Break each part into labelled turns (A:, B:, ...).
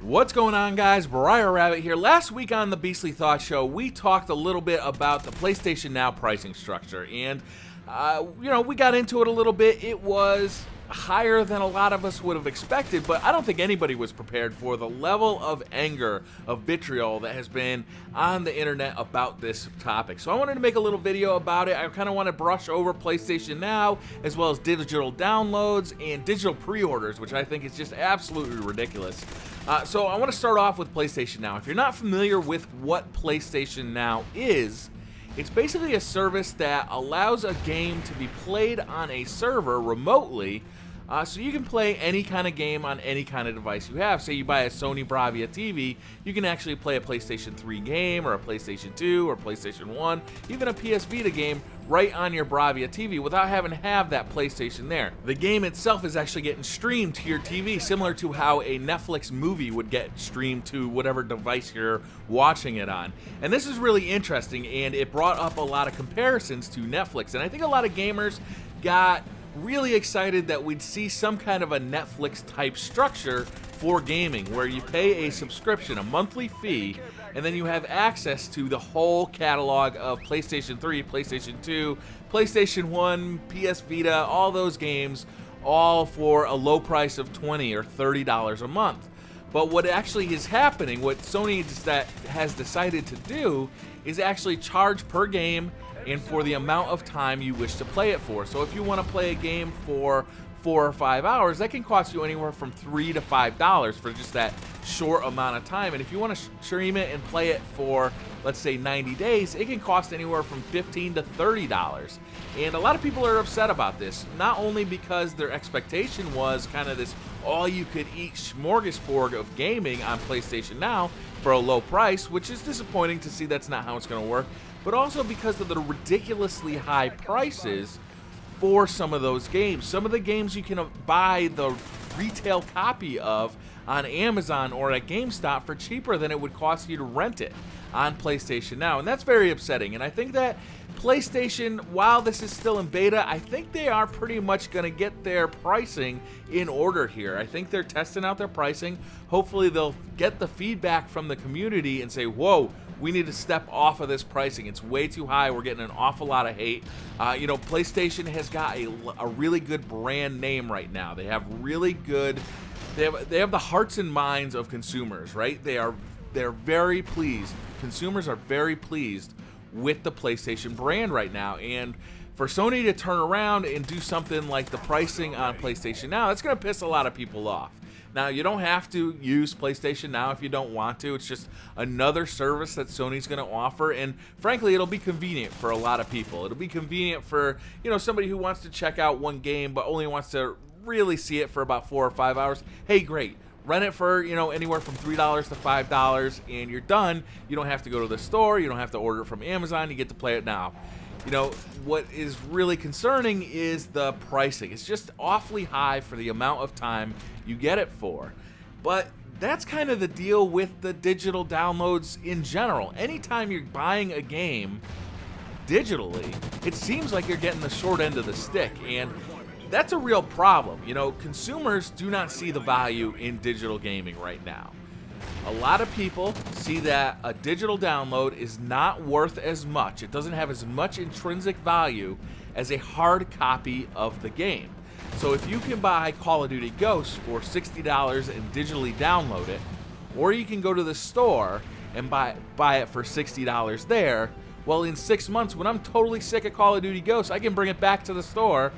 A: What's going on, guys? BriarRabbit here. Last week on the Beastly Thought Show, we talked a little bit about the PlayStation Now pricing structure, and we got into it a little bit. It was higher than a lot of us would have expected, but I don't think anybody was prepared for the level of anger, of vitriol that has been on the internet about this topic. So I wanted to make a little video about it. I kind of want to brush over PlayStation Now, as well as digital downloads and digital pre-orders, which I think is just absolutely ridiculous. So I want to start off with PlayStation Now. If you're not familiar with what PlayStation Now is, it's basically a service that allows a game to be played on a server remotely, so you can play any kind of game on any kind of device you have. Say you buy a Sony Bravia TV, you can actually play a PlayStation 3 game, or a PlayStation 2, or PlayStation 1, even a PS Vita game right on your Bravia TV without having to have that PlayStation there. The game itself is actually getting streamed to your TV, similar to how a Netflix movie would get streamed to whatever device you're watching it on. And this is really interesting, and it brought up a lot of comparisons to Netflix. And I think a lot of gamers got really excited that we'd see some kind of a Netflix type structure for gaming, where you pay a subscription, a monthly fee, and then you have access to the whole catalog of PlayStation 3, PlayStation 2, PlayStation 1, PS Vita, all those games, all for a low price of $20 or $30 a month. But what actually is happening, what Sony has decided to do, is actually charge per game and for the amount of time you wish to play it for. So if you want to play a game for 4 or 5 hours, that can cost you anywhere from $3 to $5 for just that short amount of time. And if you want to stream it and play it for, let's say, 90 days, it can cost anywhere from $15 to $30. And a lot of people are upset about this, not only because their expectation was kind of this all-you-could-eat smorgasbord of gaming on PlayStation Now for a low price, which is disappointing to see that's not how it's going to work, but also because of the ridiculously high prices for some of those games. Some of the games you can buy the retail copy of on Amazon or at GameStop for cheaper than it would cost you to rent it on PlayStation Now, and that's very upsetting. And I think that PlayStation, while this is still in beta, I think they are pretty much going to get their pricing in order here. I think they're testing out their pricing. Hopefully they'll get the feedback from the community and say, whoa, we need to step off of this pricing. It's way too high. We're getting an awful lot of hate. PlayStation has got a really good brand name right now. They have really good, they have the hearts and minds of consumers, right? They're very pleased. Consumers are very pleased with the PlayStation brand right now. And for Sony to turn around and do something like the pricing on PlayStation Now, that's going to piss a lot of people off. Now, you don't have to use PlayStation Now if you don't want to. It's just another service that Sony's going to offer, and frankly, it'll be convenient for a lot of people. It'll be convenient for, somebody who wants to check out one game but only wants to really see it for about 4 or 5 hours. Hey, great. Rent it for, anywhere from $3 to $5, and you're done. You don't have to go to the store. You don't have to order it from Amazon. You get to play it now. What is really concerning is the pricing. It's just awfully high for the amount of time you get it for. But that's kind of the deal with the digital downloads in general. Anytime you're buying a game digitally, it seems like you're getting the short end of the stick, and that's a real problem. Consumers do not see the value in digital gaming right now. A lot of people see that a digital download is not worth as much. It doesn't have as much intrinsic value as a hard copy of the game. So if you can buy Call of Duty Ghosts for $60 and digitally download it, or you can go to the store and buy it for $60 there, well, in 6 months, when I'm totally sick of Call of Duty Ghosts, I can bring it back to the store,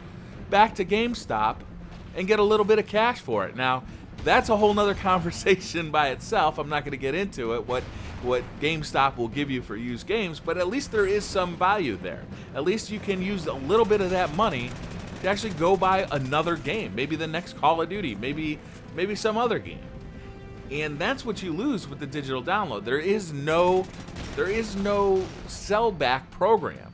A: back to GameStop, and get a little bit of cash for it. Now, that's a whole nother conversation by itself. I'm not going to get into it, what GameStop will give you for used games, but at least there is some value there. At least you can use a little bit of that money to actually go buy another game, maybe the next Call of Duty, maybe some other game. And that's what you lose with the digital download. There is no sell back program.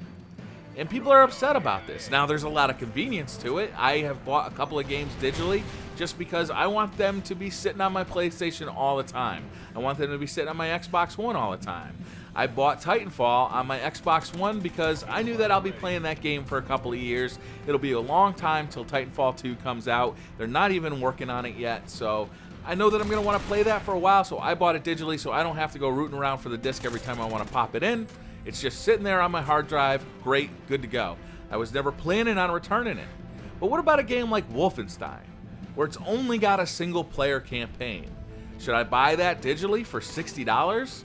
A: And people are upset about this. Now, there's a lot of convenience to it. I have bought a couple of games digitally just because I want them to be sitting on my PlayStation all the time. I want them to be sitting on my Xbox One all the time. I bought Titanfall on my Xbox One because I knew that I'll be playing that game for a couple of years. It'll be a long time till Titanfall 2 comes out. They're not even working on it yet, so I know that I'm going to want to play that for a while, so I bought it digitally so I don't have to go rooting around for the disc every time I want to pop it in. It's just sitting there on my hard drive. Great, good to go. I was never planning on returning it. But what about a game like Wolfenstein, where it's only got a single-player campaign? Should I buy that digitally for $60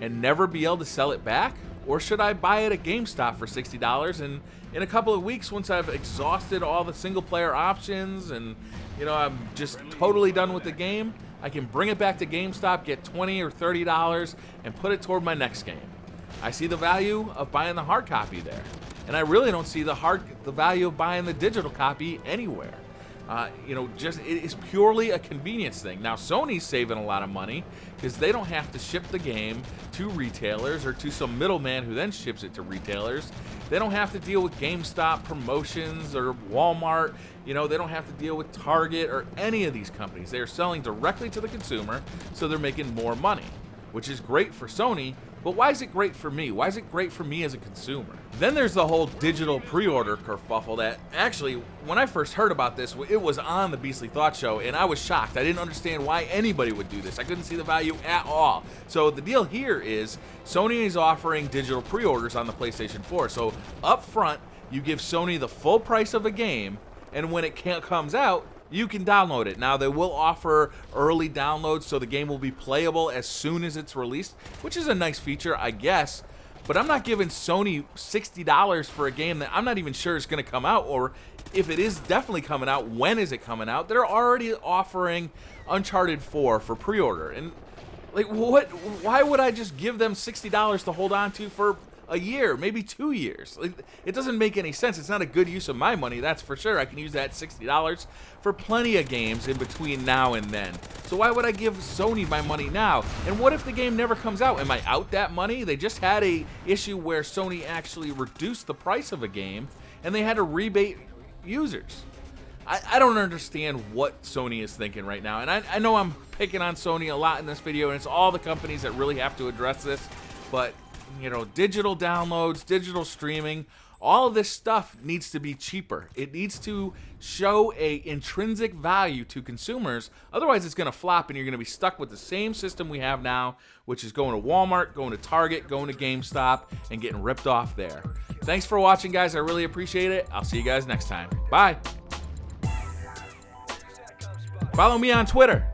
A: and never be able to sell it back? Or should I buy it at GameStop for $60 and in a couple of weeks, once I've exhausted all the single-player options and, you know, I'm just totally done with the game, I can bring it back to GameStop, get $20 or $30 and put it toward my next game. I see the value of buying the hard copy there, and I really don't see the value of buying the digital copy anywhere. You know, just it is purely a convenience thing. Now, Sony's saving a lot of money because they don't have to ship the game to retailers or to some middleman who then ships it to retailers. They don't have to deal with GameStop promotions or Walmart. You know, they don't have to deal with Target or any of these companies. They are selling directly to the consumer, so they're making more money, which is great for Sony. But why is it great for me? Why is it great for me as a consumer? Then there's the whole digital pre-order kerfuffle that actually, when I first heard about this, it was on the Beastly Thought Show, and I was shocked. I didn't understand why anybody would do this. I couldn't see the value at all. So the deal here is Sony is offering digital pre-orders on the PlayStation 4. So up front, you give Sony the full price of a game, and when it comes out, you can download it. Now, they will offer early downloads, so the game will be playable as soon as it's released, which is a nice feature, I guess. But I'm not giving Sony $60 for a game that I'm not even sure is going to come out, or if it is definitely coming out, when is it coming out? They're already offering Uncharted 4 for pre-order. And, like, what? Why would I just give them $60 to hold on to for a year, maybe 2 years? It doesn't make any sense. It's not a good use of my money, that's for sure. I can use that $60 for plenty of games in between now and then. So why would I give Sony my money now? And what if the game never comes out? Am I out that money? They just had a issue where Sony actually reduced the price of a game and they had to rebate users. I don't understand what Sony is thinking right now. And I know I'm picking on Sony a lot in this video, and it's all the companies that really have to address this, but you know, digital downloads, digital streaming, all of this stuff needs to be cheaper. It needs to show a intrinsic value to consumers. Otherwise, it's going to flop and you're going to be stuck with the same system we have now, which is going to Walmart, going to Target, going to GameStop, and getting ripped off there. Thanks for watching, guys. I really appreciate it. I'll see you guys next time. Bye. Follow me on Twitter